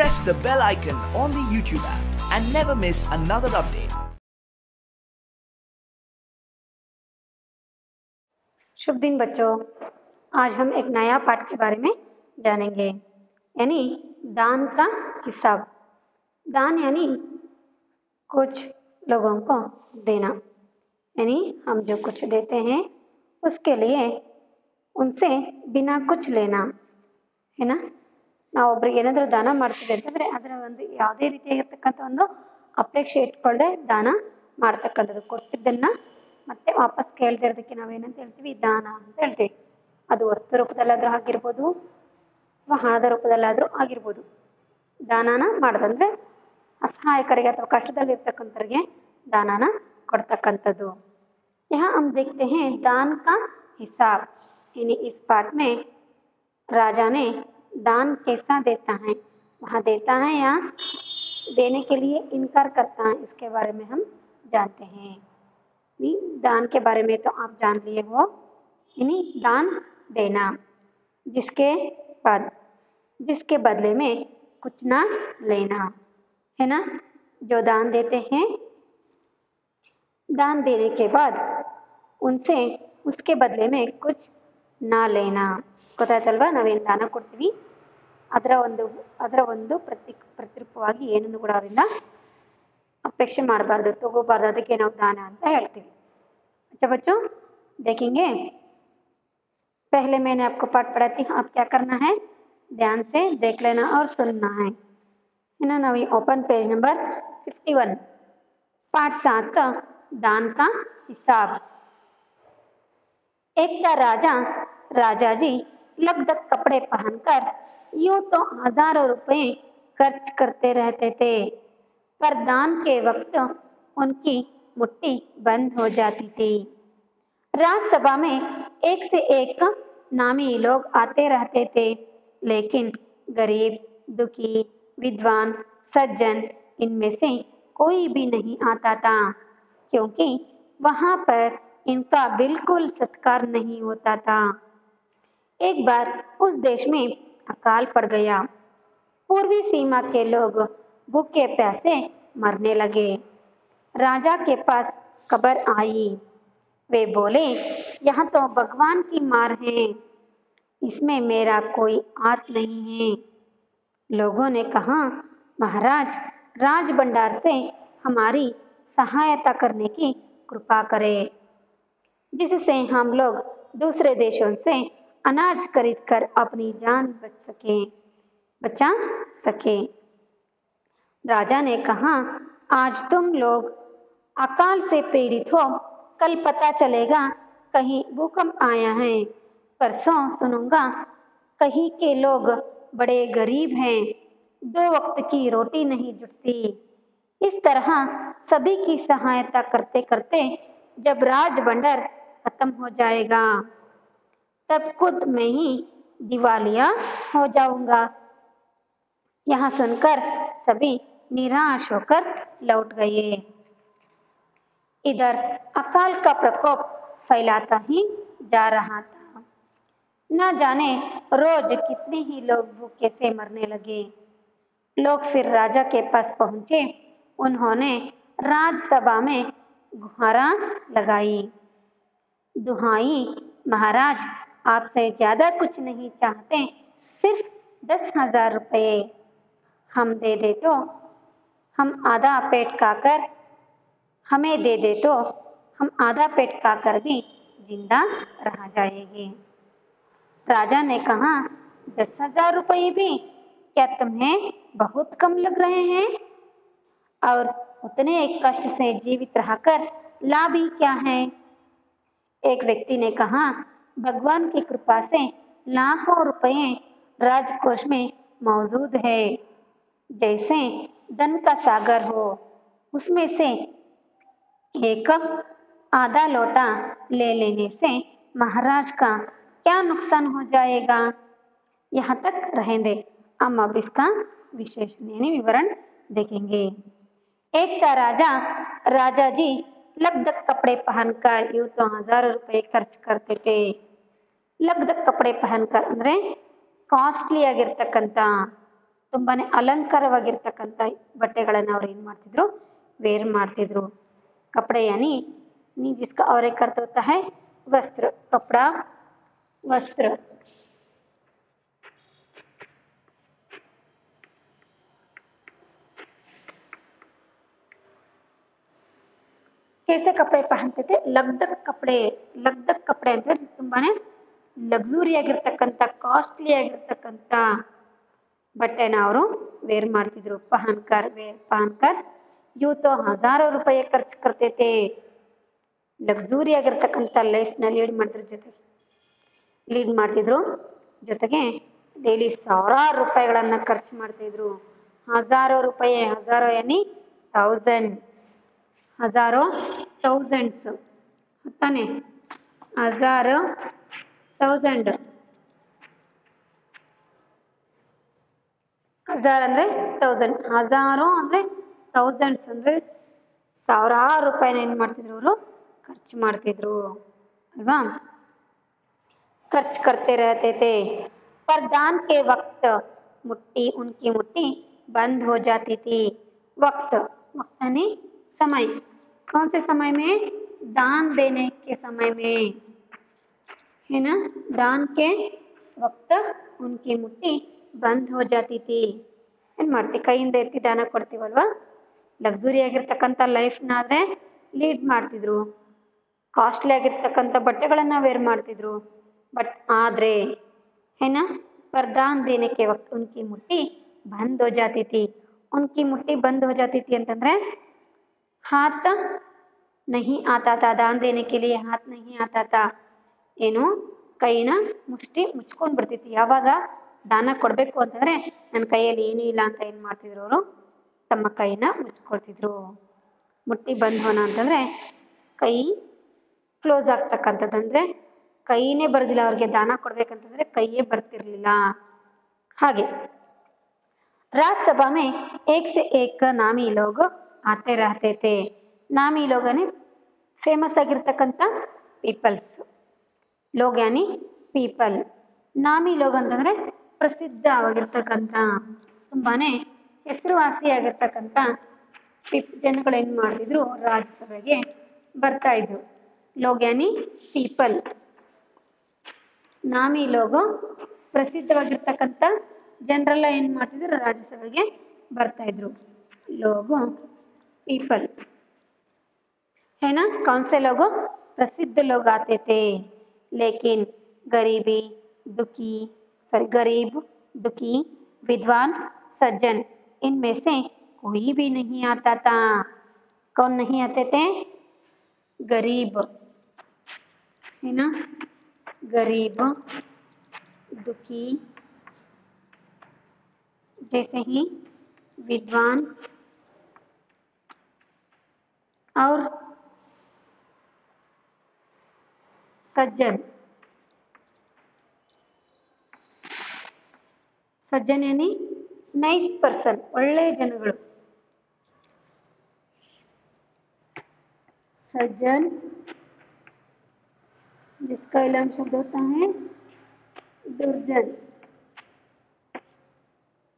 press the bell icon on the YouTube app and never miss another update. शुभ दिन बच्चों, आज हम एक नया पाठ के बारे में जानेंगे, यानी दान का हिसाब। दान यानी कुछ लोगों को देना, यानी हम जो कुछ देते हैं उसके लिए उनसे बिना कुछ लेना है ना। ನಾವು ಒಬ್ಬರಿಗೆ ಏನಾದರೂ ದಾನ ಮಾಡ್ತಿದ್ದೆ ಅಂತಂದರೆ ಅದರ ಒಂದು ಯಾವುದೇ ರೀತಿಯಾಗಿರ್ತಕ್ಕಂಥ ಒಂದು ಅಪೇಕ್ಷೆ ಇಟ್ಕೊಳ್ಳದೆ ದಾನ ಮಾಡ್ತಕ್ಕಂಥದ್ದು, ಕೊಟ್ಟಿದ್ದನ್ನು ಮತ್ತೆ ವಾಪಸ್ ಕೇಳ್ತಿರೋದಕ್ಕೆ ನಾವೇನಂತ ಹೇಳ್ತೀವಿ, ದಾನ ಅಂತ ಹೇಳ್ತೀವಿ। ಅದು ವಸ್ತು ರೂಪದಲ್ಲಾದರೂ ಆಗಿರ್ಬೋದು ಅಥವಾ ಹಣದ ರೂಪದಲ್ಲಾದರೂ ಆಗಿರ್ಬೋದು। ದಾನನ ಮಾಡೋದಂದರೆ ಅಸಹಾಯಕರಿಗೆ ಅಥವಾ ಕಷ್ಟದಲ್ಲಿರ್ತಕ್ಕಂಥವ್ರಿಗೆ ದಾನನ ಕೊಡ್ತಕ್ಕಂಥದ್ದು। यहाँ हम देखते हैं दान का हिसाब, यानी इस पाठ में राजा ने दान कैसा देता है, वहाँ देता है या देने के लिए इनकार करता है, इसके बारे में हम जानते हैं। दान के बारे में तो आप जान लिए वो, यानी दान देना जिसके बदले में कुछ ना लेना, है ना। जो दान देते हैं, दान देने के बाद उनसे उसके बदले में कुछ ना लेना। ಗೊತ್ತಾಯ್ತಲ್ವಾ, ನಾವೇನು ದಾನ ಕೊಡ್ತೀವಿ ಅದರ ಒಂದು ಪ್ರತಿರೂಪವಾಗಿ ಏನನ್ನು ಕೂಡ ಅವರಿಂದ ಅಪೇಕ್ಷೆ ಮಾಡಬಾರ್ದು, ತಗೋಬಾರ್ದು, ಅದಕ್ಕೆ ನಾವು ದಾನ ಅಂತ ಹೇಳ್ತೀವಿ। अच्छा बच्चों, देखेंगे। पहले मैंने आपको पाठ पढ़ाती हूँ, आप क्या करना है, ध्यान से देख लेना और सुनना है ना। नाउ ओपन पेज नंबर 51, पाठ 7, दान का हिसाब। एक था राजा जी लगभग कपड़े पहनकर यूं तो हजारों रुपए खर्च करते रहते थे, पर दान के वक्त उनकी मुट्ठी बंद हो जाती थी। राज्यसभा में एक से एक नामी लोग आते रहते थे, लेकिन गरीब, दुखी, विद्वान, सज्जन, इनमें से कोई भी नहीं आता था, क्योंकि वहाँ पर इनका बिल्कुल सत्कार नहीं होता था। एक बार उस देश में अकाल पड़ गया। पूर्वी सीमा के लोग भूखे प्यासे मरने लगे। राजा के पास खबर आई। वे बोले, यहाँ तो भगवान की मार है, इसमें मेरा कोई हाथ नहीं है। लोगों ने कहा, महाराज राज भंडार से हमारी सहायता करने की कृपा करें, जिससे हम लोग दूसरे देशों से अनाज खरीदकर अपनी जान बचा सके। राजा ने कहा, आज तुम लोग अकाल से पीड़ित हो, कल पता चलेगा कहीं भूकंप आया है, परसों सुनूंगा कहीं के लोग बड़े गरीब हैं, 2 वक्त की रोटी नहीं जुटती। इस तरह सभी की सहायता करते करते जब राज भंडार खत्म हो जाएगा, तब खुद मैं ही दिवालिया हो जाऊंगा। यहाँ सुनकर सभी निराश होकर लौट गए। इधर अकाल का प्रकोप फैलाता ही जा रहा था। न जाने रोज कितने ही लोग भूखे से मरने लगे। लोग फिर राजा के पास पहुंचे। उन्होंने राजसभा में गुहारा लगाई, दुहाई, महाराज आपसे ज़्यादा कुछ नहीं चाहते, सिर्फ 10,000 रुपये हम दे दे तो हम आधा पेट खाकर हमें दे दे तो हम आधा पेट खाकर भी जिंदा रह जाएंगे। राजा ने कहा, 10,000 रुपये भी क्या तुम्हें बहुत कम लग रहे हैं? और उतने कष्ट से जीवित रहकर लाभ ही क्या है? एक व्यक्ति ने कहा, भगवान की कृपा से लाखों रुपये राजकोष में मौजूद है। जैसे धन का सागर हो, उसमें से एक आधा लोटा ले लेने से महाराज का क्या नुकसान हो जाएगा? यहाँ तक रहेंगे। अब इसका विशेषण यानी विवरण देखेंगे। एक था राजा जी लगभग कपड़े पहनकर यूं तो हजारों रुपये खर्च करते थे। लगभग कपड़े पहनकर ಅಂದ್ರೆ ಕಾಸ್ಟ್ಲಿ ಆಗಿರ್ತಕ್ಕಂಥ ತುಂಬಾನೇ ಅಲಂಕಾರವಾಗಿರ್ತಕ್ಕಂಥ ಬಟ್ಟೆಗಳನ್ನು ಅವ್ರು ಏನು ಮಾಡ್ತಿದ್ರು, ವೇರ್ ಮಾಡ್ತಿದ್ರು. कपड़े यानी जिसका और एक अर्थ होता है वस्त्र, कपड़ा वस्त्र। कैसे कपड़े पहनते थे? लगदक कपड़े ಅಂದ್ರೆ ತುಂಬಾನೇ ಲಕ್ಸುರಿ ಆಗಿರ್ತಕ್ಕಂಥ ಕಾಸ್ಟ್ಲಿ ಆಗಿರ್ತಕ್ಕಂಥ ಬಟ್ಟೆನ ಅವರು ವೇರ್ ಮಾಡ್ತಿದ್ರು. ಪಹನ್ಕರ್ ಯೂ ತೋ ಹಜಾರೋ ರೂಪಾಯಿ ಖರ್ಚು ಕರ್ತೆ ಥೇ. ಲಕ್ಸುರಿ ಆಗಿರ್ತಕ್ಕಂಥ ಲೈಫ್ನ ಲೀಡ್ ಮಾಡ್ತಿದ್ರು. ಜೊತೆಗೆ ಡೈಲಿ ಸಾವಿರಾರು ರೂಪಾಯಿಗಳನ್ನು ಖರ್ಚು ಮಾಡ್ತಿದ್ರು. ಹಜಾರೋ ರೂಪಾಯಿ, ಹಜಾರೋ ಯಾನಿ 1000, ಹಜಾರೋ ಥೌಸಂಡ್ಸ್ ತಾನೆ, ಹಜಾರೋ 1000. ಹಜಾರ್ ಅಂದರೆ 1000, ಹಜಾರೋ ಅಂದರೆ ಥೌಸಂಡ್ಸ್ ಅಂದರೆ ಸಾವಿರಾರು ರೂಪಾಯಿನ ಏನು ಮಾಡ್ತಿದ್ರು ಅವರು ಖರ್ಚು ಮಾಡ್ತಿದ್ರು ಅಲ್ವಾ. ಖರ್ಚು करते रहते थे पर दान के वक्त उनकी मुट्ठी बंद हो जाती थी. वक्त यानी समय. कौन से समय में? दान देने के समय में, है ना. दान के वक्त उनकी मुट्ठी बंद हो जाती थी. ಏನು ಮಾಡ್ತೀವಿ, ಕೈಯಿಂದ ಎತ್ತಿ ದಾನ ಕೊಡ್ತೀವಲ್ವ. ಲಕ್ಸುರಿ ಆಗಿರ್ತಕ್ಕಂಥ ಲೈಫ್ನಾದರೆ ಲೀಡ್ ಮಾಡ್ತಿದ್ರು, ಕಾಸ್ಟ್ಲಿ ಆಗಿರ್ತಕ್ಕಂಥ ಬಟ್ಟೆಗಳನ್ನು ವೇರ್ ಮಾಡ್ತಿದ್ರು. ಬಟ್ ಆದರೆ ಏನ ವರದಾನ್ ದೇನೆಕ್ಕೆ ವಕ್ತ ಉನ್ಕಿ ಮುಟ್ಟಿ ಬಂದ್ ಹೋ ಜಾತಿ ಥಿ. ಉನ್ಕಿ ಮುಟ್ಟಿ ಬಂದ್ ಹೋ ಜಾತಿ ಥಿ ಅಂತಂದರೆ ಹಾತ್ ನಹಿ ಆತಾ ತಾ. ದಾನ್ ದೇನೆ ಕೆ ಲಿಯೆ ಹಾತ್ ನಹಿ ಆತಾ ತಾ. ಏನು ಕೈನ ಮುಷ್ಟಿ ಮುಚ್ಕೊಂಡು ಬರ್ತಿತ್ತು. ಯಾವಾಗ ದಾನ ಕೊಡಬೇಕು ಅಂತಂದರೆ ನನ್ನ ಕೈಯಲ್ಲಿ ಏನೂ ಇಲ್ಲ ಅಂತ ಏನು ಮಾಡ್ತಿದ್ರು ಅವರು, ತಮ್ಮ ಕೈನ ಮುಚ್ಕೊಳ್ತಿದ್ರು. ಮುಟ್ಟಿ ಬಂದ್ ಹೋನ ಅಂತಂದರೆ ಕೈ ಕ್ಲೋಸ್ ಆಗ್ತಕ್ಕಂಥದ್ದು, ಅಂದರೆ ಕೈನೇ ಬರ್ದಿಲ್ಲ ಅವ್ರಿಗೆ. ದಾನ ಕೊಡ್ಬೇಕಂತಂದರೆ ಕೈಯೇ ಬರ್ತಿರ್ಲಿಲ್ಲ. ಹಾಗೆ राज्यसभा में एक से एक नामी लोग आते रहते थे. नामी लोग यानी फेमस ಆಗಿರ್ತಕ್ಕಂಥ ಪೀಪಲ್ಸ್. ಲೋಗ್ ಯಾನಿ ಪೀಪಲ್. ನಾಮಿ ಲೋಗ್ ಅಂತಂದರೆ ಪ್ರಸಿದ್ಧವಾಗಿರ್ತಕ್ಕಂಥ, ತುಂಬಾನೇ ಹೆಸರುವಾಸಿಯಾಗಿರ್ತಕ್ಕಂಥ ಜನಗಳು ಏನು ಮಾಡ್ತಿದ್ರು, ರಾಜ್ಯಸಭೆಗೆ ಬರ್ತಾ ಇದ್ರು. ಲೋಗ್ ಯಾನಿ ಪೀಪಲ್. ನಾಮಿ ಲೋಗು ಪ್ರಸಿದ್ಧವಾಗಿರ್ತಕ್ಕಂಥ ಜನರೆಲ್ಲ ಏನು ಮಾಡ್ತಿದ್ರು, ರಾಜ್ಯಸಭೆಗೆ ಬರ್ತಾ ಇದ್ರು. ಲೋಗು पीपल है ना. कौन से लोग? प्रसिद्ध लोग आते थे. लेकिन गरीब दुखी विद्वान सज्जन इनमें से कोई भी नहीं आता था. कौन नहीं आते थे? गरीब, है ना. गरीब दुखी, जैसे ही विद्वान और सज्जन. सज्जन यानी नाइस पर्सन, ಒಳ್ಳೆಯ ಜನಗಳು. सज्जन जिसका इलाम शब्द होता है दुर्जन.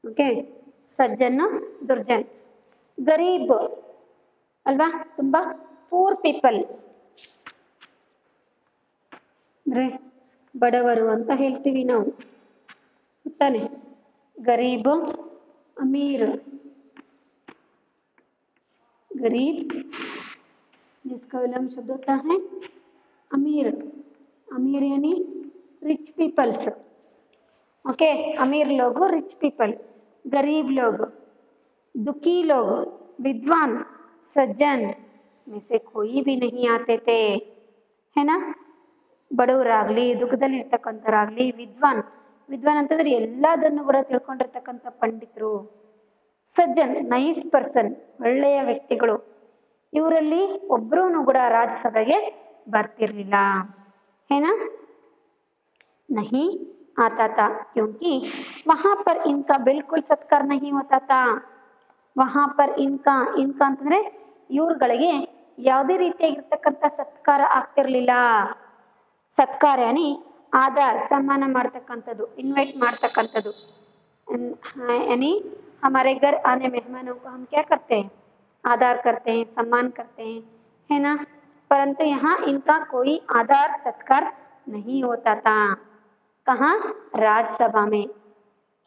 ओके, सज्जन दुर्जन. गरीब ಅಲ್ವಾ, ತುಂಬ ಪೂರ್ ಪೀಪಲ್ ಅಂದರೆ ಬಡವರು ಅಂತ ಹೇಳ್ತೀವಿ ನಾವು ತಾನೆ. ಗರೀಬ್ ಅಮೀರ್. गरीब जिसका विलम्ब शब्द होता है अमीर. अमीर यानी रिच पीपल्स. ओके, अमीर लोग रिच पीपल. गरीब लोग, दुखी लोग, विद्वान सज्जन में से कोई भी नहीं आते थे, है ना. ಬಡವರಾಗಲಿ, ದುಃಖದಲ್ಲಿರ್ತಕ್ಕಂಥವ್ರಾಗಲಿ, ವಿದ್ವಾನ್ ಅಂತಂದರೆ ಎಲ್ಲದನ್ನು ಕೂಡ ತಿಳ್ಕೊಂಡಿರ್ತಕ್ಕಂಥ ಪಂಡಿತರು. ಸಜ್ಜನ್ ನೈಸ್ ಪರ್ಸನ್, ಒಳ್ಳೆಯ ವ್ಯಕ್ತಿಗಳು. ಇವರಲ್ಲಿ ಒಬ್ಬರೂ ಕೂಡ ರಾಜ್ಯಸಭೆಗೆ ಬರ್ತಿರ್ಲಿಲ್ಲ. है ना. नहीं आता था क्योंकि वहाँ पर इनका बिल्कुल सत्कार नहीं होता था. वहाँ पर इनका ಅಂತಂದರೆ ಇವ್ರುಗಳಿಗೆ ಯಾವುದೇ ರೀತಿಯಾಗಿರ್ತಕ್ಕಂಥ ಸತ್ಕಾರ ಆಗ್ತಿರ್ಲಿಲ್ಲ. ಸತ್ಕಾರ ಯಾನಿ ಆಧಾರ್, ಸನ್ಮಾನ ಮಾಡ್ತಕ್ಕಂಥದ್ದು, ಇನ್ವೈಟ್ ಮಾಡ್ತಕ್ಕಂಥದ್ದು. हाँ, यानी हमारे घर आने मेहमानों को हम क्या करते हैं, आदर करते हैं, सम्मान करते हैं, है ना। परंतु यहाँ इनका कोई आदर सत्कार नहीं होता था। कहाँ? राजसभा में।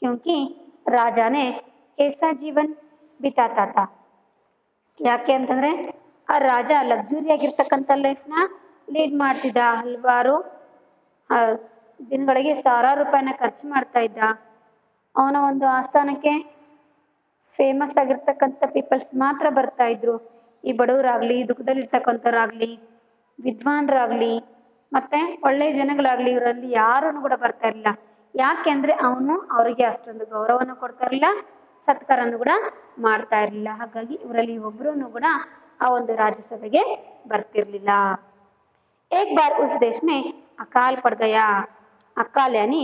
क्योंकि राजा ने कैसा जीवन बिताता था, ಯಾಕೆ ಅಂತಂದ್ರೆ ಆ ರಾಜ ಲಕ್ಸುರಿ ಆಗಿರ್ತಕ್ಕಂಥ ಲೈಫ್ನ ಲೀಡ್ ಮಾಡ್ತಿದ್ದ. ಹಲವಾರು ದಿನಗಳಿಗೆ ಸಾವಿರಾರು ರೂಪಾಯಿನ ಖರ್ಚು ಮಾಡ್ತಾ ಇದ್ದ. ಅವನ ಒಂದು ಆಸ್ಥಾನಕ್ಕೆ ಫೇಮಸ್ ಆಗಿರ್ತಕ್ಕಂಥ ಪೀಪಲ್ಸ್ ಮಾತ್ರ ಬರ್ತಾ ಇದ್ರು. ಈ ಬಡವರಾಗಲಿ, ದುಃಖದಲ್ಲಿರ್ತಕ್ಕಂಥವ್ರಾಗಲಿ, ವಿದ್ವಾನ್ರಾಗಲಿ, ಮತ್ತೆ ಒಳ್ಳೆ ಜನಗಳಾಗಲಿ, ಇವರಲ್ಲಿ ಯಾರೂ ಕೂಡ ಬರ್ತಾ ಇರಲಿಲ್ಲ. ಯಾಕೆ ಅಂದರೆ ಅವನು ಅವರಿಗೆ ಅಷ್ಟೊಂದು ಗೌರವನ ಕೊಡ್ತಾ ಇರಲಿಲ್ಲ, ಸತ್ಕಾರನೂ ಕೂಡ ಮಾಡ್ತಾ ಇರಲಿಲ್ಲ. ಹಾಗಾಗಿ ಇವರಲ್ಲಿ ಒಬ್ಬರೂ ಕೂಡ ಆ ಒಂದು ರಾಜ್ಯಸಭೆಗೆ ಬರ್ತಿರ್ಲಿಲ್ಲ. ಏಕ್ ಬಾರ್ ಉಸ್ ದೇಶ ಮೇ ಅಕಾಲ್ ಪಡ್ ಗಯಾ. ಅಕಾಲ್ ಯಾನಿ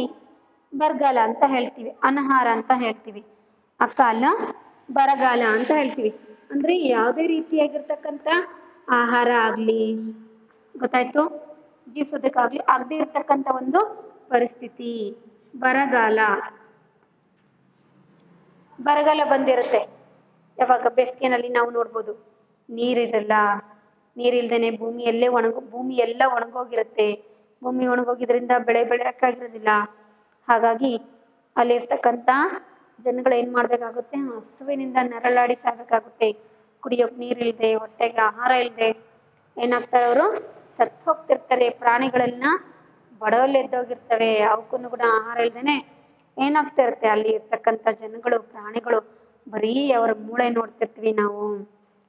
ಬರಗಾಲ ಅಂತ ಹೇಳ್ತೀವಿ, ಅನಹಾರ ಅಂತ ಹೇಳ್ತೀವಿ. ಅಕಾಲ ಬರಗಾಲ ಅಂತ ಹೇಳ್ತೀವಿ. ಅಂದರೆ ಯಾವುದೇ ರೀತಿಯಾಗಿರ್ತಕ್ಕಂಥ ಆಹಾರ ಆಗಲಿ, ಗೊತ್ತಾಯ್ತು, ಜೀವಿಸೋದಕ್ಕಾಗಲಿ ಆಗದೇ ಇರ್ತಕ್ಕಂಥ ಒಂದು ಪರಿಸ್ಥಿತಿ ಬರಗಾಲ. ಬರಗಾಲ ಬಂದಿರುತ್ತೆ ಯಾವಾಗ? ಬೇಸಿಗೆನಲ್ಲಿ ನಾವು ನೋಡ್ಬೋದು, ನೀರಿರಲ್ಲ. ನೀರಿಲ್ದೇನೆ ಭೂಮಿ ಎಲ್ಲ ಒಣಗೋಗಿರುತ್ತೆ. ಭೂಮಿ ಒಣಗೋಗಿದ್ರಿಂದ ಬೆಳೆ ಬೆಳೆಯೋಕ್ಕಾಗಿರೋದಿಲ್ಲ. ಹಾಗಾಗಿ ಅಲ್ಲಿರ್ತಕ್ಕಂಥ ಜನಗಳು ಏನು ಮಾಡಬೇಕಾಗುತ್ತೆ? ಹಸುವಿನಿಂದ ನರಳಾಡಿ ಸಾಗಬೇಕಾಗುತ್ತೆ. ಕುಡಿಯೋಕೆ ನೀರಿಲ್ಲದೆ, ಹೊಟ್ಟೆಗೆ ಆಹಾರ ಇಲ್ಲದೆ ಏನಾಗ್ತಾರೆ? ಅವರು ಸತ್ತು ಹೋಗ್ತಿರ್ತಾರೆ. ಪ್ರಾಣಿಗಳೆಲ್ಲ ಬಡವಲ್ಲಿ ಎದ್ದೋಗಿರ್ತವೆ. ಅವಕ್ಕೂ ಕೂಡ ಆಹಾರ ಇಲ್ದೇನೆ ಏನಾಗ್ತಾ ಇರುತ್ತೆ? ಅಲ್ಲಿ ಇರ್ತಕ್ಕಂಥ ಜನಗಳು, ಪ್ರಾಣಿಗಳು ಬರೀ ಅವರ ಮೂಳೆ ನೋಡ್ತಿರ್ತೀವಿ ನಾವು,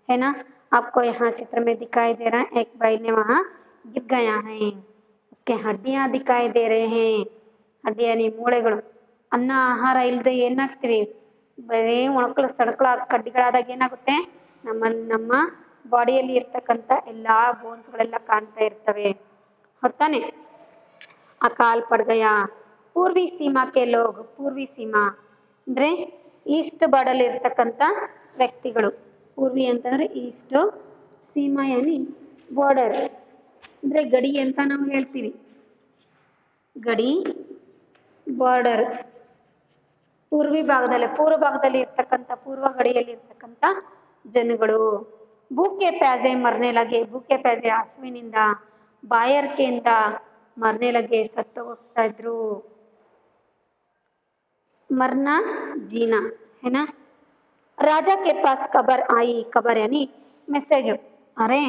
है ना। आपको यहाँ चित्र में दिखाई दे रहा है, एक बैल ने वहाँ गिर गया है, उसके हड्डियाँ दिखाई दे रहे हैं. ಹಡ್ಡಿ ಯಾನಿ ಮೂಳೆಗಳು. ಅನ್ನ ಆಹಾರ ಇಲ್ಲದೆ ಏನಾಗ್ತೀವಿ? ಬರೀ ಒಣಕಲು ಸಡಕಳ ಕಡ್ಡಿಗಳಾದಾಗ ಏನಾಗುತ್ತೆ? ನಮ್ಮ ಬಾಡಿಯಲ್ಲಿ ಇರ್ತಕ್ಕಂಥ ಎಲ್ಲ ಬೋನ್ಸ್ಗಳೆಲ್ಲ ಕಾಣ್ತಾ ಇರ್ತವೆ, ಹೊತ್ತಾನೆ. ಅಕಾಲ್ ಪಡ್ ಗಯಾ. ಪೂರ್ವಿ ಸೀಮಾಕ್ಕೆ ಲೋಗ್. ಪೂರ್ವಿ ಸೀಮಾ ಅಂದರೆ ಈಸ್ಟ್ ಬಾರ್ಡಲ್ಲಿ ಇರ್ತಕ್ಕಂಥ ವ್ಯಕ್ತಿಗಳು. ಪೂರ್ವಿ ಅಂತಂದರೆ ಈಸ್ಟು, ಸೀಮಾ ಯಾನಿ ಬಾರ್ಡರ್ ಅಂದರೆ ಗಡಿ ಅಂತ ನಾವು ಹೇಳ್ತೀವಿ. ಗಡಿ, ಬಾರ್ಡರ್. ಪೂರ್ವ ಭಾಗದಲ್ಲಿ ಇರ್ತಕ್ಕಂಥ, ಪೂರ್ವ ಗಡಿಯಲ್ಲಿ ಇರ್ತಕ್ಕಂಥ ಜನಗಳು. ಭೂಕೆ ಪ್ಯಾಜೆ ಮರ್ನೆ ಲಗೆ. ಭೂಕೆ ಪ್ಯಾಜೆ ಹಸುವಿನಿಂದ, ಬಾಯಾರಿಕೆಯಿಂದ ಮರ್ನೆ ಲಗೆ, ಸತ್ತು ಹೋಗ್ತಾ ಇದ್ರು. मरना जीना, है ना। राजा के पास खबर आई. खबर यानी ಮೆಸೇಜ್. ಅರೆ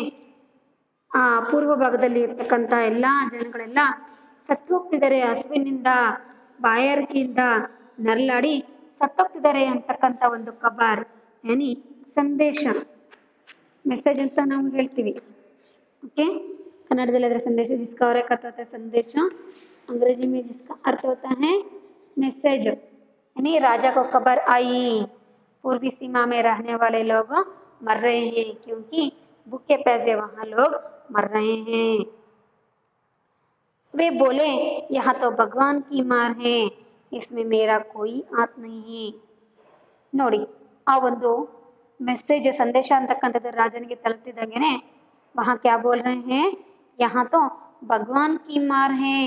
ಆ ಪೂರ್ವ ಭಾಗದಲ್ಲಿ ಇರ್ತಕ್ಕಂಥ ಎಲ್ಲ ಜನಗಳೆಲ್ಲ ಸತ್ತು ಹೋಗ್ತಿದ್ದಾರೆ, ಹಸುವಿನಿಂದ ಬಾಯಾರಿಕೆಯಿಂದ ನರಳಾಡಿ ಸತ್ತೋಗ್ತಿದ್ದಾರೆ ಅಂತಕ್ಕಂಥ ಒಂದು ಖಬರ್ ಯಾನಿ ಸಂದೇಶ, ಮೆಸೇಜ್ ಅಂತ ನಾವು ಹೇಳ್ತೀವಿ. ಓಕೆ, ಕನ್ನಡದಲ್ಲಿ ಅದರ ಸಂದೇಶ. ಜಿಸ್ಕಾ ಅವರೇ ಕರ್ತ ಹೋತಾ ಹೈ ಸಂದೇಶ, अंग्रेजी में जिसका अर्थ होता है मैसेज. यानी राजा को खबर आई, पूर्वी सीमा में रहने वाले लोग मर रहे हैं क्योंकि भूखे प्यासे वहाँ लोग मर रहे हैं. वे बोले यहाँ तो भगवान की मार है, इसमें मेरा कोई हाथ नहीं है. ನೋಡಿ, ಆ ಒಂದು ಮೆಸೇಜ್, ಸಂದೇಶ ಅಂತಕ್ಕಂಥದ್ದು ರಾಜನಿಗೆ ತಲುಪ್ತಿದ್ದಾಗೇನೆ वहाँ क्या बोल रहे हैं? यहाँ तो भगवान की मार है.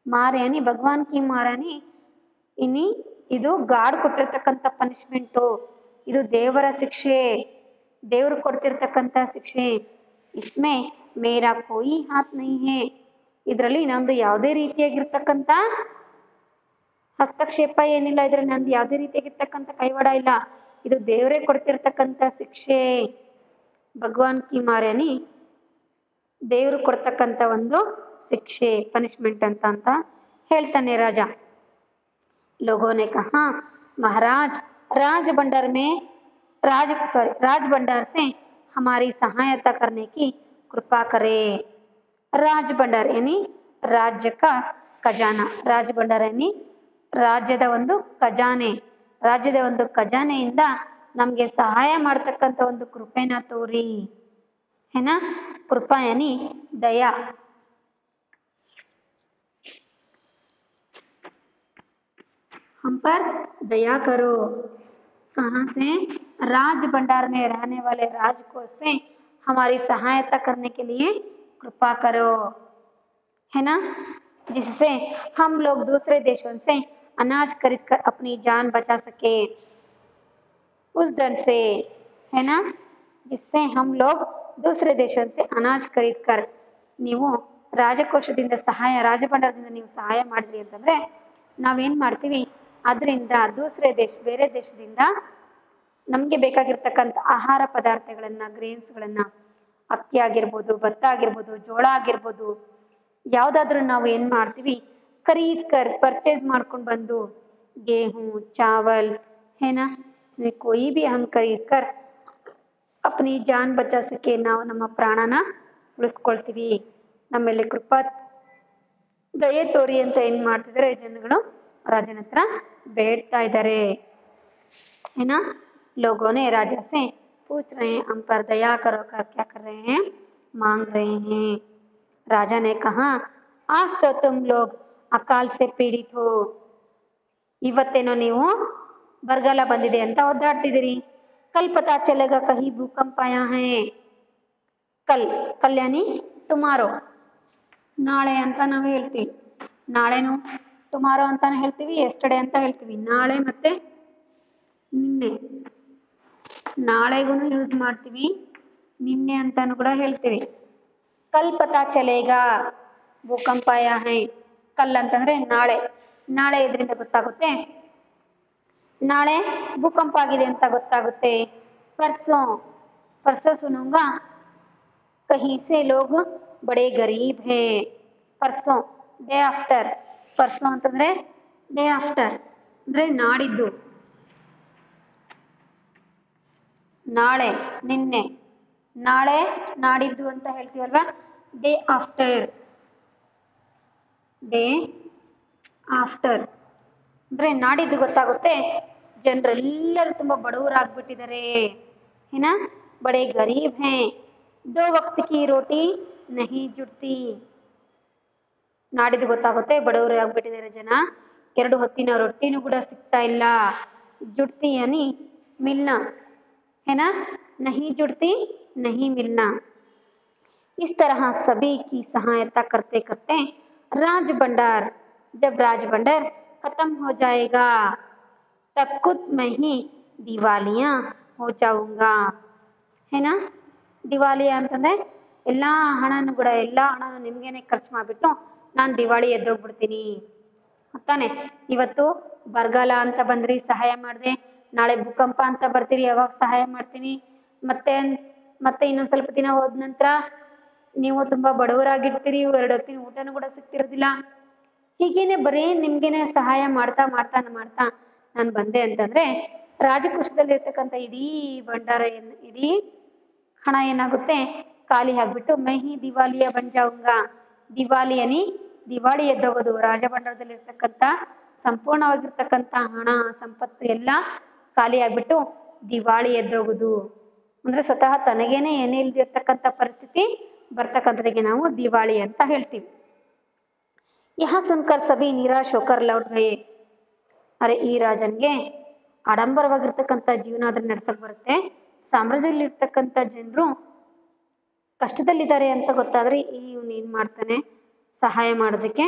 ಮಾರ್ ಯಾನಿ ಭಗವಾನ್ ಕಿ ಮಾರ್ ಯಾನಿ ಇನಿ ಇದು ಗಾಡ್ ಕೊಟ್ಟಿರ್ತಕ್ಕಂಥ ಪನಿಷ್ಮೆಂಟು, ಇದು ದೇವರ ಶಿಕ್ಷೆ, ದೇವರು ಕೊಡ್ತಿರ್ತಕ್ಕಂಥ ಶಿಕ್ಷೆ. ಇಸ್ಮೆ ಮೇರಾ ಕೋಯಿ ಹಾತ್ ನಹೀ ಹೇ. ಇದರಲ್ಲಿ ನಂದು ಯಾವುದೇ ರೀತಿಯಾಗಿರ್ತಕ್ಕಂಥ ಹಸ್ತಕ್ಷೇಪ ಏನಿಲ್ಲ, ಇದರಲ್ಲಿ ನಂದು ಯಾವುದೇ ರೀತಿಯಾಗಿರ್ತಕ್ಕಂಥ ಕೈವಾಡ ಇಲ್ಲ, ಇದು ದೇವರೇ ಕೊಡ್ತಿರ್ತಕ್ಕಂಥ ಶಿಕ್ಷೆ. ಭಗವಾನ್ ಕಿ ಮಾರ್ ಯಾನಿ ದೇವರು ಕೊಡ್ತಕ್ಕಂಥ ಒಂದು ಶಿಕ್ಷೆ, ಪನಿಷ್ಮೆಂಟ್ ಅಂತ ಹೇಳ್ತಾನೆ ರಾಜ. लोगों ने कहा महाराज राज भंडार से हमारी सहायता करने की कृपा करे. राज भंडार यानी राज्य का ಖಜಾನ. ರಾಜ ಭಂಡಾರ ಯಾನಿ ರಾಜ್ಯದ ಒಂದು ಖಜಾನೆ, ರಾಜ್ಯದ ಒಂದು ಖಜಾನೆಯಿಂದ ನಮಗೆ ಸಹಾಯ ಮಾಡ್ತಕ್ಕಂಥ ಒಂದು ಕೃಪೆನ ತೋರಿ. है ना, कृपा यानी दया. हम पर दया करो. कहाँ से? राज भंडार में रहने वाले राजकोष से हमारी सहायता करने के लिए कृपा करो, है ना, जिससे हम लोग दूसरे देशों से अनाज खरीद कर अपनी जान बचा सके, उस धन से, है ना, जिससे हम लोग दूसरे देशों से अनाज खरीद कर ನೀವು ರಾಜಕೋಶದಿಂದ ಸಹಾಯ ರಾಜಭಂಡಾರದಿಂದ ನೀವು ಸಹಾಯ ಮಾಡಿದ್ರಿ ಅಂತಂದರೆ ನಾವೇನು ಮಾಡ್ತೀವಿ, ಅದರಿಂದ ಬೇರೆ ದೇಶದಿಂದ ನಮಗೆ ಬೇಕಾಗಿರ್ತಕ್ಕಂಥ ಆಹಾರ ಪದಾರ್ಥಗಳನ್ನು, ಗ್ರೇನ್ಸ್ಗಳನ್ನು, ಅಕ್ಕಿ ಆಗಿರ್ಬೋದು, ಭತ್ತ ಆಗಿರ್ಬೋದು, ಜೋಳ ಆಗಿರ್ಬೋದು, ಯಾವುದಾದ್ರೂ ನಾವು ಏನು ಮಾಡ್ತೀವಿ, ಪರ್ಚೇಸ್ ಮಾಡ್ಕೊಂಡು ಬಂದು गेहूं चावल है ना, इसमें कोई भी हम खरीद कर अपनी जान बचा सके, ನಾವು ನಮ್ಮ ಪ್ರಾಣನ ಉಳಿಸ್ಕೊಳ್ತೀವಿ, ನಮ್ಮ ಮೇಲೆ ಕೃಪಾ ದಯೆ ತೋರಿ ಅಂತ ಏನು ಮಾಡ್ತಿದ್ದಾರೆ ಜನಗಳು ರಾಜನ ಹತ್ರ ಬೇಡ್ತಾ ಇದ್ದಾರೆ. है ना, लोगों ने राजा से पूछ रहे हैं हम पर दया करो कर क्या कर रहे हैं, मांग रहे हैं. राजा ने कहा आज तो तुम लोग अकाल से पीड़ित हो, ಇವತ್ತೇನೋ ನೀವು ಬರಗಾಲ ಬಂದಿದೆ ಅಂತ ಒದ್ದಾಡ್ತಿದ್ದೀರಿ. ಕಲ್ ಪತಾ ಚಲೇಗಾ ಕಹಿ ಭೂಕಂಪ ಆಯಾ ಹೈ, ಕಲ್ ಯಾನಿ ಟುಮಾರೋ, ನಾಳೆ ಅಂತ ನಾವು ಹೇಳ್ತೀವಿ, ನಾಳೆನು ಟುಮಾರೋ ಅಂತಾನೆ ಹೇಳ್ತೀವಿ, ಎಸ್ಟರ್ಡೇ ಅಂತ ಹೇಳ್ತೀವಿ, ನಾಳೆ ಮತ್ತೆ ನಿನ್ನೆ, ನಾಳೆಗೂ ಯೂಸ್ ಮಾಡ್ತೀವಿ, ನಿನ್ನೆ ಅಂತಾನು ಕೂಡ ಹೇಳ್ತೀವಿ. ಕಲ್ ಪತಾ ಚಲೇಗಾ ಭೂಕಂಪ ಆಯಾ ಹೈ, ಕಲ್ ಅಂತಂದ್ರೆ ನಾಳೆ, ನಾಳೆ ಇದರಿಂದ ಗೊತ್ತಾಗುತ್ತೆ, ನಾಳೆ ಭೂಕಂಪ ಆಗಿದೆ ಅಂತ ಗೊತ್ತಾಗುತ್ತೆ. परसों सुनूंगा कहीं से लोग बड़े गरीब हैं, परसों डे आफ्टर, परसों ಅಂತಂದ್ರೆ ಡೇ ಆಫ್ಟರ್ ಅಂದ್ರೆ ನಾಡಿದ್ದು, ನಾಳೆ ನಿನ್ನೆ, ನಾಳೆ ನಾಡಿದ್ದು ಅಂತ ಹೇಳ್ತೀವಲ್ವಾ, ಡೇ ಆಫ್ಟರ್, ಡೇ ಆಫ್ಟರ್ ಅಂದರೆ ನಾಡಿದ್ದು ಗೊತ್ತಾಗುತ್ತೆ. ಜನರೆಲ್ಲರೂ ತುಂಬ ಬಡವರಾಗ್ಬಿಟ್ಟಿದ್ದಾರೆ, ಏನಾ, ಬಡೇ ಗರೀಬ್ ಹೇ, ದೋ ವಕ್ತ್ ಕಿ ರೋಟಿ ನಹಿ ಜುಡ್ತಿ, ನಾಡಿದ್ದು ಗೊತ್ತಾಗುತ್ತೆ, ಬಡವರು ಆಗ್ಬಿಟ್ಟಿದ್ದಾರೆ ಜನ, 2 ಹೊತ್ತಿನ ರೊಟ್ಟಿನೂ ಕೂಡ ಸಿಗ್ತಾ ಇಲ್ಲ. ಜುಡ್ತಿ ಯಾನಿ ಮಿಲ್ನಾ, है ना, नहीं जुड़ती नहीं मिलना. इस तरह सभी की सहायता करते करते जब राज भंडार खत्म हो जाएगा तब खुद मैं ही दिवालिया हो जाऊंगा, है ना. ದಿವಾಲಿಯಾ ಅಂತಂದರೆ ಎಲ್ಲ ಹಣನೂ ನಿಮಗೇನೆ ಖರ್ಚು ಮಾಡಿಬಿಟ್ಟು ನಾನು ದಿವಾಳಿ ಎದ್ದೋಗ್ಬಿಡ್ತೀನಿ ತಾನೆ. ಇವತ್ತು ಬರಗಾಲ ಅಂತ ಬಂದ್ರಿ, ಸಹಾಯ ಮಾಡಿದೆ, ನಾಳೆ ಭೂಕಂಪ ಅಂತ ಬರ್ತೀರಿ, ಯಾವಾಗ ಸಹಾಯ ಮಾಡ್ತೀನಿ, ಮತ್ತೆ ಇನ್ನೊಂದು ಸ್ವಲ್ಪ ದಿನ ಹೋದ ನಂತರ ನೀವು ತುಂಬ ಬಡವರಾಗಿರ್ತೀರಿ, 2 ಹೊತ್ತಿನ ಊಟನೂ ಕೂಡ ಸಿಗ್ತಿರೋದಿಲ್ಲ. ಹೀಗೇನೆ ಬರೀ ನಿಮಗೇನೆ ಸಹಾಯ ಮಾಡ್ತಾ ಮಾಡ್ತಾ ಮಾಡ್ತಾ ನಾನು ಬಂದೆ ಅಂತಂದರೆ ರಾಜಕೋಶದಲ್ಲಿರ್ತಕ್ಕಂಥ ಇಡೀ ಭಂಡಾರ ಇಡೀ ಹಣ ಏನಾಗುತ್ತೆ, ಖಾಲಿ ಆಗಿಬಿಟ್ಟು ಮಹಿ ದಿವಾಲಿಯ ಬಂಜಾವುಂಗ, ದಿವಾಲಿಯನಿ ದಿವಾಳಿ ಎದ್ದೋಗೋದು, ರಾಜಭಂಡಾರದಲ್ಲಿರ್ತಕ್ಕಂಥ ಸಂಪೂರ್ಣವಾಗಿರ್ತಕ್ಕಂಥ ಹಣ ಸಂಪತ್ತು ಎಲ್ಲ ಖಾಲಿ ಆಗಿಬಿಟ್ಟು ದಿವಾಳಿ ಎದ್ದೋಗೋದು ಅಂದರೆ ಸ್ವತಃ ತನಗೇನೆ ಏನೇ ಇಲ್ದಿರ್ತಕ್ಕಂಥ ಪರಿಸ್ಥಿತಿ ಬರ್ತಕ್ಕಂಥದಿಗೆ ನಾವು ದಿವಾಳಿ ಅಂತ ಹೇಳ್ತೀವಿ. यहाँ सुनकर सभी निराश होकर लौट गए. ಅರೆ ಈ ರಾಜನಿಗೆ ಆಡಂಬರವಾಗಿರ್ತಕ್ಕಂಥ ಜೀವನ ಅದನ್ನ ನಡೆಸಕ್ಕೆ ಬರುತ್ತೆ, ಸಾಮ್ರಾಜ್ಯದಲ್ಲಿರ್ತಕ್ಕಂಥ ಜನರು ಕಷ್ಟದಲ್ಲಿದ್ದಾರೆ ಅಂತ ಗೊತ್ತಾದ್ರೆ ಇವನು ಏನು ಮಾಡ್ತಾನೆ, ಸಹಾಯ ಮಾಡೋದಕ್ಕೆ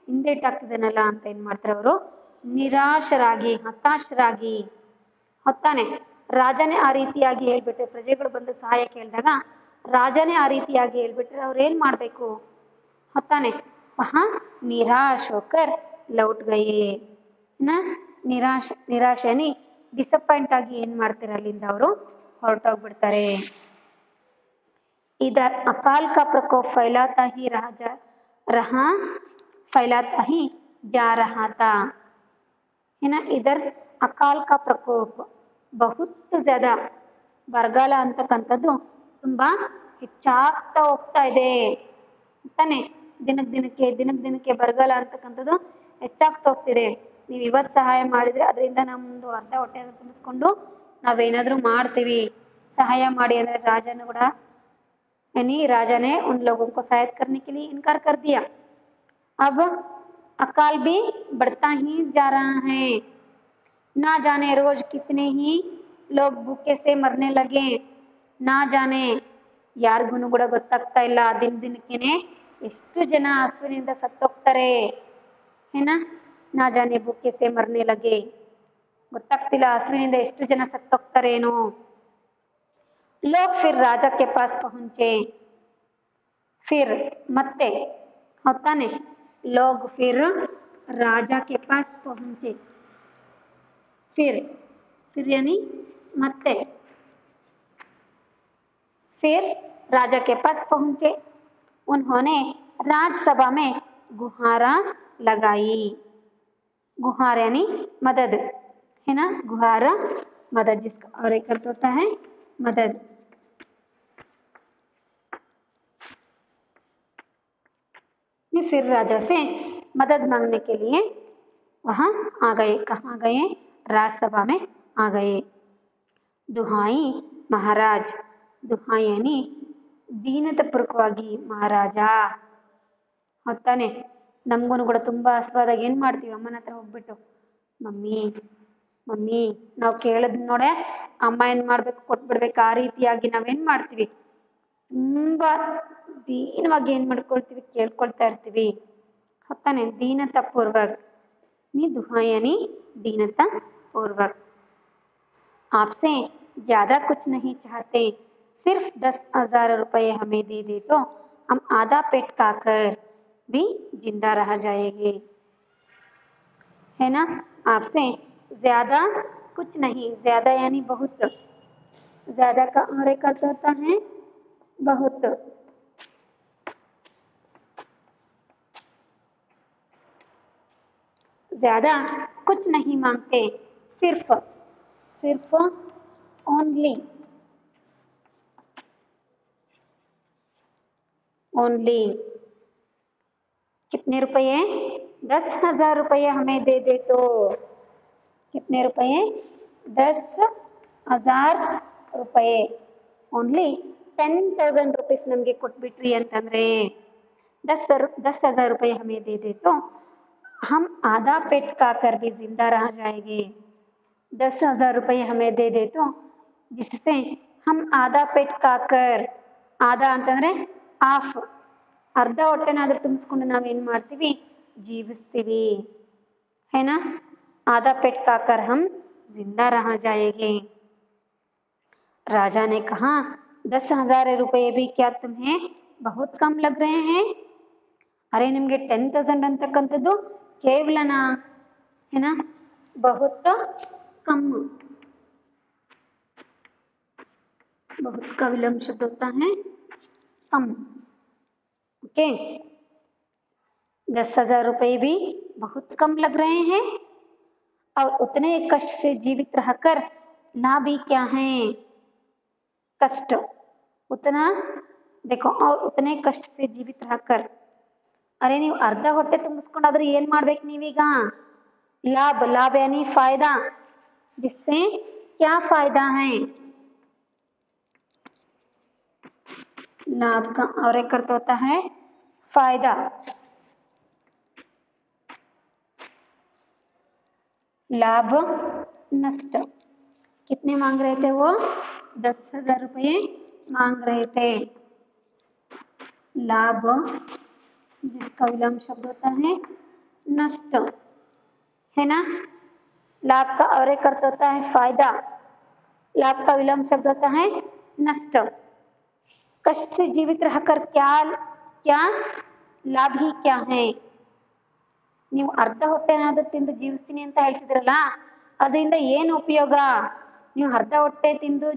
ಹಿಂದೇಟಾಗ್ತಿದ್ದಾನಲ್ಲ ಅಂತ ಏನು ಮಾಡ್ತಾರೆ ಅವರು, ನಿರಾಶರಾಗಿ ಹತಾಶರಾಗಿ ಹೊತ್ತಾನೆ. ರಾಜನೇ ಆ ರೀತಿಯಾಗಿ ಹೇಳ್ಬಿಟ್ರೆ, ಪ್ರಜೆಗಳು ಬಂದು ಸಹಾಯ ಕೇಳಿದಾಗ ರಾಜನೇ ಆ ರೀತಿಯಾಗಿ ಹೇಳ್ಬಿಟ್ರೆ ಅವ್ರು ಏನು ಮಾಡಬೇಕು ಹೊತ್ತಾನೆ. वहाँ निराश होकर लौट गए ना, ನಿರಾಶೆನಿ ಡಿಸಪಾಯಿಂಟ್ ಆಗಿ ಏನು ಮಾಡ್ತಾರೆ, ಅಲ್ಲಿಂದ ಅವರು ಹೊರಟೋಗ್ಬಿಡ್ತಾರೆ. इधर अकाल का प्रकोप फैलाता ही जा रहा था, है ना. इधर अकाल का प्रकोप बहुत ज़्यादा, ಬರಗಾಲ ಅಂತಕ್ಕಂಥದ್ದು ತುಂಬ ಹೆಚ್ಚಾಗ್ತಾ ಹೋಗ್ತಾ ಇದೆ ತಾನೆ. ದಿನಕ್ಕೆ ಬರಗಾಲ ಅಂತಕ್ಕಂಥದ್ದು ಹೆಚ್ಚಾಗ್ತಾ ಹೋಗ್ತಿದೆ. ನೀವು ಇವತ್ತು ಸಹಾಯ ಮಾಡಿದರೆ ಅದರಿಂದ ನಮ್ಮದು ಅರ್ಧ ಹೊಟ್ಟೆ ತುಂಬಿಸ್ಕೊಂಡು ನಾವೇನಾದರೂ ಮಾಡ್ತೀವಿ. सहाय ಮಾಡಿ ಅಂದರೆ राजा ಕೂಡ यानी राजा ने उन लोगों को सहायता करने के लिए इनकार कर दिया. अब अकाल भी बढ़ता ही जा रहा है, ना जाने रोज कितने ही लोग भूखे से मरने लगे, ना जाने ಯಾರಿಗೂ ಕೂಡ ಗೊತ್ತಾಗ್ತಾ ಇಲ್ಲ, ದಿನಕ್ಕೇನೆ ಎಷ್ಟು ಜನ ಹಸುವಿನಿಂದ ಸತ್ತೋಗ್ತಾರೆ, ಏನ ನಾ ಜಾನೆ ಭೂಕೆ ಸೆ ಮರ್ನೆ ಲಗೆ. ಗೊತ್ತಾಗ್ತಿಲ್ಲ ಹಸಿವಿನಿಂದ ಎಷ್ಟು ಜನ ಸತ್ತೋಗ್ತಾರೇನೋ. ಲೋಗ್ ಫಿರ್ ರಾಜ ಕೆ ಪಾಸ್ ಪಹುಂಚೆ. ಫಿರ್ ಮತ್ತೆ ಹೋಗ್ತಾನೆ. ಲೋಗ್ ಫಿರ್ ರಾಜ ಕೆ ಪಾಸ್ ಪಹುಂಚೆ. फिर यानी मत्ते. फिर राजा के पास पहुंचे. उन्होंने राजसभा में गुहारा लगाई. गुहार यानी मदद है ना, गुहारा मदद जिसका और एक अर्थ होता है मदद. फिर राजा से मदद मांगने के लिए वहां आ गए. कहाँ गए? राजसभा में आ गए. दुहाई महाराज. दुहाई यानी ದೀನತಪೂರ್ವಕವಾಗಿ ಮಹಾರಾಜ. ಹೊತ್ತಾನೆ ನಮಗೂ ಕೂಡ ತುಂಬ ಹಸ್ವಾದಾಗ ಏನು ಮಾಡ್ತೀವಿ, ಅಮ್ಮನ ಹತ್ರ ಹೋಗ್ಬಿಟ್ಟು ಮಮ್ಮಿ ಮಮ್ಮಿ ನಾವು ಕೇಳಿದ್ ನೋಡೆ ಅಮ್ಮ ಏನು ಮಾಡಬೇಕು ಕೊಟ್ಬಿಡ್ಬೇಕು, ಆ ರೀತಿಯಾಗಿ ನಾವೇನು ಮಾಡ್ತೀವಿ, ತುಂಬ ದೀನವಾಗಿ ಏನು ಮಾಡ್ಕೊಳ್ತೀವಿ, ಕೇಳ್ಕೊಳ್ತಾ ಇರ್ತೀವಿ. ಹೊತ್ತಾನೆ ದೀನತಪೂರ್ವಕ. नी दुहाई यानी दीनता पूर्वक. आपसे ज़्यादा कुछ नहीं चाहते, सिर्फ 10,000 रुपये हमें दे दे तो हम आधा पेट खाकर भी जिंदा रह जाएंगे. है ना. आपसे ज़्यादा कुछ नहीं. ज़्यादा यानी बहुत. ज़्यादा का और एक अर्थ होता है बहुत. ज्यादा कुछ नहीं मांगते, सिर्फ सिर्फ ओनली ओनली. कितने रुपये? 10,000 रुपये हमें दे दे तो. कितने रुपये? 10,000 रुपये. ओनली 10,000 रुपीस नಮಗೆ ಕೊಟ್ಬಿಟ್ರಿ ಅಂತಂದ್ರೆ 10,000 रुपये हमें दे दे तो हम आधा पेट खाकर भी जिंदा रह जाएंगे. 10,000 रुपये हमें दे दे तो जिससे हम आधा पेट खाकर, आधा ಅಂತಂದ್ರೆ ಹಾಫ್, ಅರ್ಧ ಹೊಟ್ಟೆನಾದ್ರೂ ತುಂಬಿಸ್ಕೊಂಡು ನಾವೇನು ಮಾಡ್ತೀವಿ, ಜೀವಿಸ್ತೀವಿ. है ना. आधा पेट खाकर हम जिंदा रह जाएंगे. राजा ने कहा 10,000 रुपये भी क्या तुम्हें बहुत कम लग रहे हैं? अरे ನಿಮಗೆ 10,000 ಅಂತಕ್ಕಂಥದ್ದು केवलना है ना, बहुत कम. बहुत का विलंब शब्द होता है कम. ओके. 10,000 रुपये भी बहुत कम लग रहे हैं और उतने कष्ट से जीवित रहकर लाभ भी क्या है? कष्ट उतना देखो, और उतने कष्ट से जीवित रहकर. अरे ನೀವು ಅರ್ಧ ಹೊಟ್ಟೆ ತುಂಬಿಸ್ಕೊಂಡಾದ್ರೂ ಏನು ಮಾಡ್ಬೇಕು ನೀವೀಗ? लाभ. लाभ यानी फायदा. जिससे क्या फायदा है? लाभ का और एक अर्थ होता है फायदा. लाभ नष्ट. कितने मांग रहे थे वो? 10,000 रुपये मांग रहे थे. लाभ जिसका विलंब शब्द होता है नष्ट. है ना. लाभ का और एक अर्थ होता है फायदा. लाभ का विलंब शब्द होता है नष्ट. कष्ट से जीवित रहकर क्या क्या लाभ ही क्या है? ನೀವು ಅರ್ಧ ಹೊಟ್ಟೆನಾದ್ರೂ ತಿಂದು ಜೀವಿಸ್ತೀನಿ ಅಂತ ಹೇಳ್ತಿದ್ರಲ್ಲ, ಅದರಿಂದ ಏನು ಉಪಯೋಗ? ನೀವು ಅರ್ಧ ಹೊಟ್ಟೆ ತಿಂದು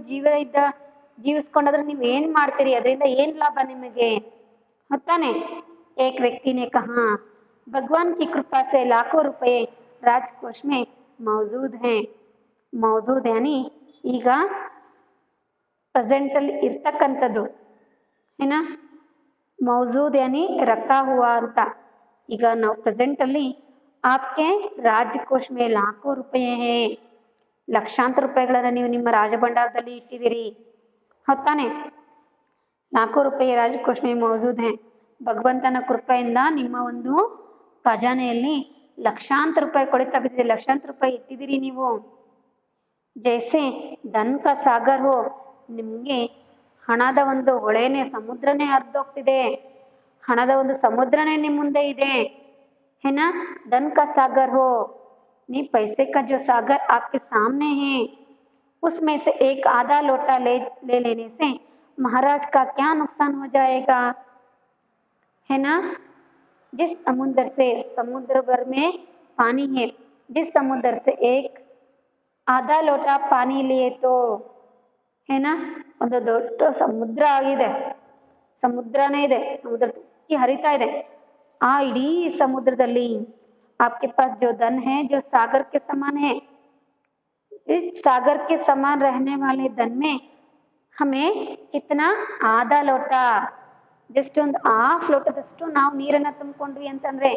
ಜೀವಿಸ್ಕೊಂಡಾದ್ರೆ ನೀವು ಏನು ಮಾಡ್ತೀರಿ? ಅದರಿಂದ ಏನು ಲಾಭ ನಿಮಗೆ? ಹೊತ್ತಾನೆ. एक व्यक्ति ने कहा भगवान की कृपा से लाखों रुपए राजकोष में मौजूद हैं. मौजूद यानी ಈಗ ಪ್ರೆಸೆಂಟಲ್ಲಿ ಇರ್ತಕ್ಕಂಥದ್ದು. ಏನಾ. ಮೌಜೂದ್ ಯಾನಿ ರಖಾ ಹುವಾ ಅಂತ. ಈಗ ನಾವು ಪ್ರೆಸೆಂಟಲ್ಲಿ आपके ರಾಜಕೋಶ में लाखों रुपये हैं. ಲಕ್ಷಾಂತರ ರೂಪಾಯಿಗಳನ್ನು ನೀವು ನಿಮ್ಮ ರಾಜಭಂಡಾರದಲ್ಲಿ ಇಟ್ಟಿದ್ದೀರಿ. ಹೊತ್ತಾನೆ. लाखों रुपये राजकोष में मौजूद हैं. ಭಗವಂತನ ಕೃಪೆಯಿಂದ ನಿಮ್ಮ ಒಂದು ಖಜಾನೆಯಲ್ಲಿ ಲಕ್ಷಾಂತರ ರೂಪಾಯಿ ಕೊಡುತ್ತಾ ಬಿದ್ದಿದೆ. ಲಕ್ಷಾಂತರ ರೂಪಾಯಿ ಇಟ್ಟಿದ್ದೀರಿ ನೀವು. ಜೈಸೆ ಧನ್ ಕಾ ಸಾಗರ್ ಹೋ. ನಿಮಗೆ ಹಣದ ಒಂದು ಹೊಳೆನೇ, ಸಮುದ್ರನೇ ಹರಿದೋಗ್ತಿದೆ. ಹಣದ ಒಂದು ಸಮುದ್ರನೇ ನಿಮ್ಮ ಮುಂದೆ ಇದೆ. है ना, धन का सागर हो, नहीं पैसे का जो सागर आपके सामने है उसमें से एक आधा लोटा ले लेने से महाराज का क्या नुकसान हो जाएगा, है ना। जिस समुद्र भर में पानी है, जिस समुद्र से एक आधा लोटा पानी लिए तो, है ना, ಒಂದು ದೊಡ್ಡ ಸಮುದ್ರ ಆಗಿದೆ, ಸಮುದ್ರನೇ ಇದೆ, ಸಮುದ್ರ ತುಕ್ಕಿ ಹರಿತಾ ಇದೆ, ಆ ಇಡೀ ಸಮುದ್ರದಲ್ಲಿ आपके पास जो धन है जो सागर के समान है, इस सागर के समान रहने वाले धन में हमें कितना आधा ಲೋಟ, ಜಸ್ಟ್ ಒಂದು ಹಾಫ್ ಲೋಟದಷ್ಟು ನಾವು ನೀರನ್ನು ತುಂಬಿಕೊಂಡ್ವಿ ಅಂತಂದ್ರೆ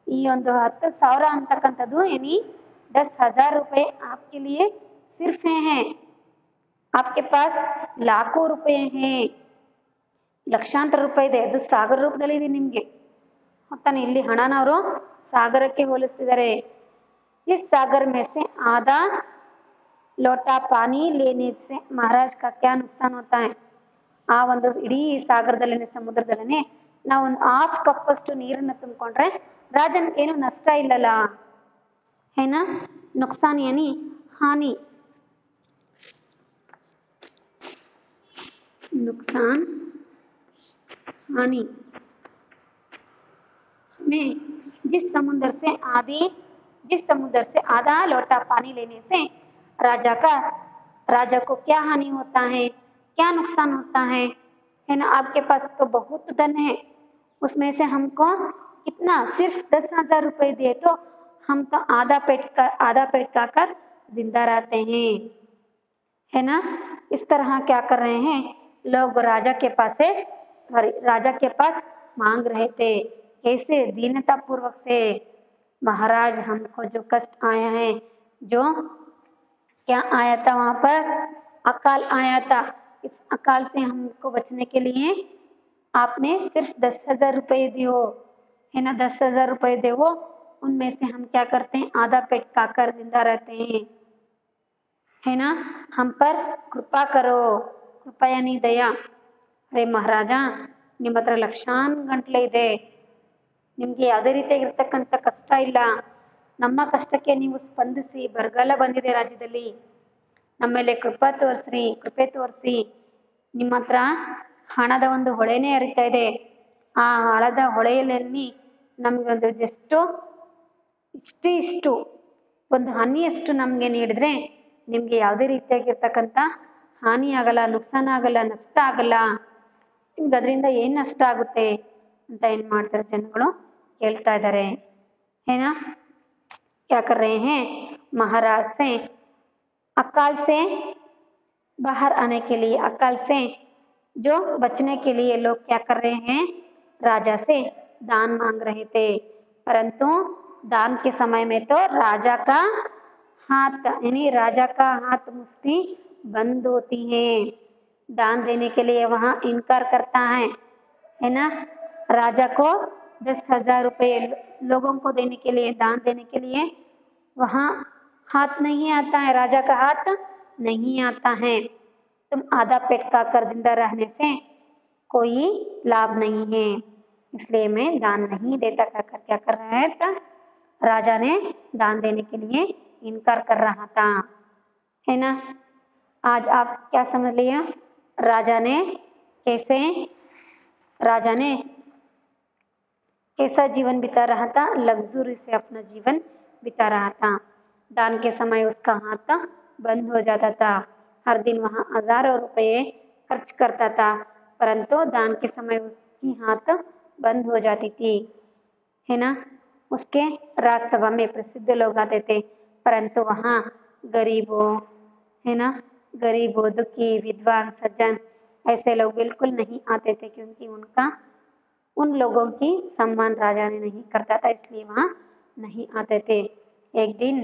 ಈ ಒಂದು 10,000 ಅಂತಕ್ಕಂಥದ್ದು यानी 10,000 रुपये आपके लिए सिर्फ हैं। आपके पास लाखों रुपये हैं, ಲಕ್ಷಾಂತರ ರೂಪಾಯಿ ಇದೆ, ಅದು ಸಾಗರ ರೂಪದಲ್ಲಿ ಇದೆ ನಿಮಗೆ ತಾನೆ। ಇಲ್ಲಿ ಹಣನ ಅವರು ಸಾಗರಕ್ಕೆ ಹೋಲಿಸ್ತಿದ್ದಾರೆ। इस सागर में से आधा लोटा पानी लेने से महाराज का क्या नुकसान होता है, ಆ ಒಂದು ಇಡೀ ಸಾಗರದಲ್ಲಿನ ಸಮುದ್ರದಲ್ಲೇ ನಾವು ಒಂದು ಹಾಫ್ ಕಪ್ ಅಷ್ಟು ನೀರನ್ನು ತುಂಬಿಕೊಂಡ್ರೆ ರಾಜನ್ ಏನು ನಷ್ಟ ಇಲ್ಲಲ್ಲ, है ना। नुकसान यानी हानि, नुकसान हानि में जिस समुद्र से आधा लोटा पानी लेने से राजा को क्या हानि होता है, क्या नुकसान होता है ना। आपके पास तो बहुत धन है, उसमें से हमको कितना सिर्फ 10,000 रुपये दिए तो हम तो आधा पेट खाकर जिंदा रहते हैं, है ना। इस तरह क्या कर रहे हैं लोग, राजा के पास मांग रहे थे, कैसे दीनता पूर्वक से, महाराज हमको जो कष्ट आया है, जो क्या आया था वहाँ पर अकाल आया था, इस अकाल से हमको बचने के लिए आपने सिर्फ 10,000 रुपये दियो, है ना। 10,000 रुपये दे वो, उनमें से हम क्या करते हैं आधा पेट खाकर जिंदा रहते हैं, है ना। हम पर कृपा करो, कृपा यानी दया। अरे महाराजा ನಿಮ್ಮ ಹತ್ರ ಲಕ್ಷಾನು ಗಂಟ್ಲೆ ಇದೆ, ನಿಮಗೆ ಯಾವುದೇ ರೀತಿಯಾಗಿರ್ತಕ್ಕಂಥ ಕಷ್ಟ ಇಲ್ಲ, ನಮ್ಮ ಕಷ್ಟಕ್ಕೆ ನೀವು ಸ್ಪಂದಿಸಿ, ಬರಗಾಲ ಬಂದಿದೆ ರಾಜ್ಯದಲ್ಲಿ, ನಮ್ಮ ಮೇಲೆ ಕೃಪೆ ತೋರಿಸಿ, ನಿಮ್ಮ ಹತ್ರ ಹಣದ ಒಂದು ಹೊಳೆನೇ ಹರಿತಾ ಇದೆ, ಆ ಹಣದ ಹೊಳೆಯಲ್ಲಿ ನಮಗೊಂದು ಇಷ್ಟು ಒಂದು ಹನಿಯಷ್ಟು ನಮಗೆ ನೀಡಿದ್ರೆ ನಿಮಗೆ ಯಾವುದೇ ರೀತಿಯಾಗಿರ್ತಕ್ಕಂಥ ಹಾನಿ ಆಗಲ್ಲ, ನುಕ್ಸಾನ ಆಗಲ್ಲ, ನಷ್ಟ ಆಗಲ್ಲ, ನಿಮ್ಗೆ ಅದರಿಂದ ಏನು ನಷ್ಟ ಆಗುತ್ತೆ ಅಂತ ಏನು ಮಾಡ್ತಾರೆ ಜನಗಳು ಕೇಳ್ತಾ ಇದ್ದಾರೆ, है ना। क्या कर रहे हैं महाराज से अकाल से बाहर आने के लिए, अकाल से जो बचने के लिए लोग क्या कर रहे हैं राजा से दान मांग रहे थे, परंतु दान के समय में तो राजा का हाथ यानी राजा का हाथ मुट्ठी बंद होती है, दान देने के लिए वहाँ इनकार करता है ना। राजा को 10,000 रुपये लोगों को देने के लिए, दान देने के लिए वहाँ हाथ नहीं आता है, राजा का हाथ नहीं आता है। तुम आधा पेट खाकर जिंदा रहने से कोई लाभ नहीं है, इसलिए मैं दान नहीं देता कहकर क्या कर रहा है था, राजा ने दान देने के लिए इनकार कर रहा था, है ना। आज आप क्या समझ लिया, राजा ने कैसा जीवन बिता रहा था, लग्जरी से अपना जीवन बिता रहा था। दान के समय उसका हाथ बंद हो जाता था, हर दिन वहाँ हजारों रुपये खर्च करता था, परंतु दान के समय उसकी हाथ बंद हो जाती थी, है ना। उसके राजसभा में प्रसिद्ध लोग आते थे, परंतु वहाँ गरीबों, है ना, गरीबों, दुखी, विद्वान, सज्जन ऐसे लोग बिल्कुल नहीं आते थे, क्योंकि उन लोगों की सम्मान राजा ने नहीं करता था, इसलिए वहाँ नहीं आते थे। एक दिन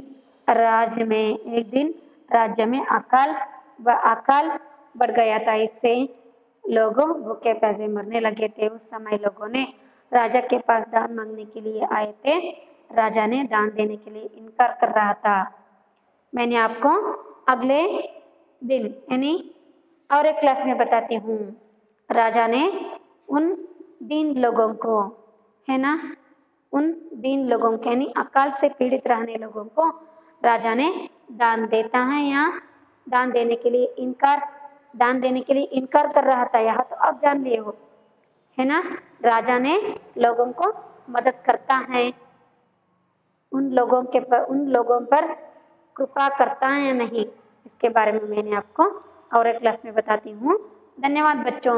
राज्य में अकाल बढ़ गया था, इससे लोग भूखे प्यासे मरने लगे थे। उस समय लोगों ने राजा के पास दान मांगने के लिए आए थे, राजा ने दान देने के लिए इनकार कर रहा था। मैंने आपको अगले दिन यानी और एक क्लास में बताती हूँ, राजा ने उन दीन लोगों को, है ना, उन दीन लोगों को यानी अकाल से पीड़ित रहने लोगों को राजा ने दान देता है। यहाँ दान देने के लिए इनकार कर रहा था, यहाँ तो आप जान लिए हो, है ना। राजा ने लोगों को मदद करता है, उन लोगों पर कृपा करता है या नहीं, इसके बारे में मैंने आपको और एक क्लास में बताती हूँ। धन्यवाद बच्चों।